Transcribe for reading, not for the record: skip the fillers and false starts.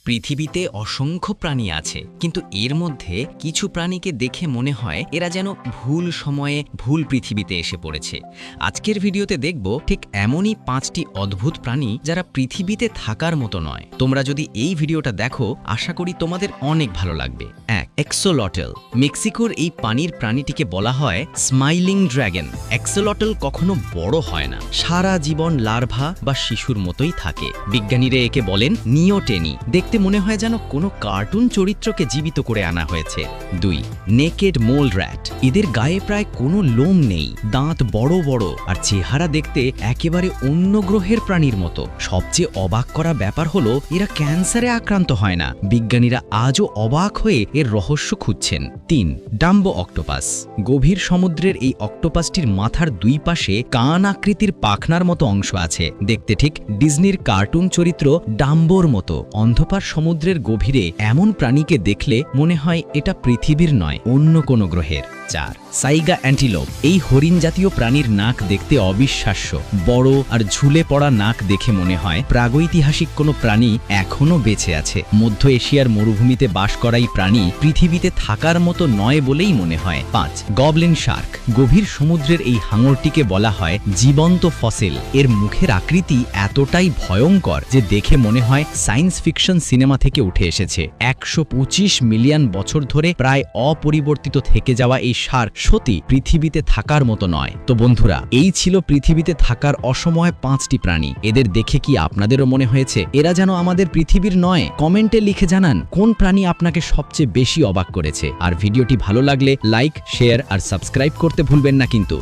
পৃথিবীতে অসংখ্য প্রাণী আছে, কিন্তু এর মধ্যে কিছু প্রাণীকে দেখে মনে হয় এরা যেন ভুল সময়ে ভুল পৃথিবীতে এসে পড়েছে। আজকের ভিডিওতে দেখব ঠিক এমনই 5টি অদ্ভুত প্রাণী যারা পৃথিবীতে থাকার মতো নয়। তোমরা যদি এই ভিডিওটা দেখো, আশা করি তোমাদের অনেক ভালো লাগবে। 1. এক্সোলটল। মেক্সিকোর এই পানির প্রাণীটিকে বলা হয় স্মাইলিং ড্র্যাগন। এক্সোলটল কখনো বড় হয় না, সারা জীবন লার্ভা বা শিশুর মতোই থাকে। বিজ্ঞানীরা একে বলেন নিওটেনি। দেখতে মনে হয় যেন কোনো কার্টুন চরিত্রকে জীবিত করে আনা হয়েছে। 2. নেকেড মোল র্যাট। এদের গায়ে প্রায় কোনো লোম নেই, দাঁত বড় বড় আর চেহারা দেখতে একেবারে অন্য গ্রহের প্রাণীর মতো। সবচেয়ে অবাক করা ব্যাপার হলো এরা ক্যান্সারে আক্রান্ত হয় না। বিজ্ঞানীরা আজও অবাক হয়ে এর রহস্য খুঁজছেন। 3. Dumbo octopus. গভীর সমুদ্রের এই অক্টোপাসটির মাথার দুই পাশে কান আকৃতির পাখনার মতো অংশ আছে। দেখতে ঠিক ডিজনির কার্টুন চরিত্র ডাম্বোর মতো। অন্ধকার সমুদ্রের গভীরে এমন প্রাণীকে দেখলে মনে হয় এটা পৃথিবীর নয়, অন্য কোনো গ্রহের। 4. সাইগা অ্যান্টিলোপ। এই হরিণ জাতীয় প্রাণীর নাক দেখতে অবিশ্বাস্য। বড় আর ঝুলে পড়া নাক দেখে মনে হয় প্রাগৈতিহাসিক কোনো প্রাণী এখনও বেঁচে আছে। মধ্য এশিয়ার মরুভূমিতে বাস করা এই প্রাণী পৃথিবীতে থাকার মতো নয় বলেই মনে হয়। 5. Goblin Shark. গভীর সমুদ্রের এই হাঙরটিকে বলা হয় জীবন্ত ফসিল। এর মুখের আকৃতি এতটাই ভয়ঙ্কর যে দেখে মনে হয় সায়েন্স ফিকশন সিনেমা থেকে উঠে এসেছে। 125 মিলিয়ন বছর ধরে প্রায় অপরিবর্তিত থেকে যাওয়া এই শার্ক সত্যি পৃথিবীতে থাকার মতো নয়। তো বন্ধুরা, এই ছিল পৃথিবীতে থাকার অসময় 5টি প্রাণী। এদের দেখে কি আপনাদেরও মনে হয়েছে এরা যেন আমাদের পৃথিবীর নয়? কমেন্টে লিখে জানান কোন প্রাণী আপনাকে সবচেয়ে বেশি অবাক করেছে। আর ভিডিওটি ভালো লাগলে লাইক, শেয়ার আর সাবস্ক্রাইব করতে ভুলবেন না কিন্তু।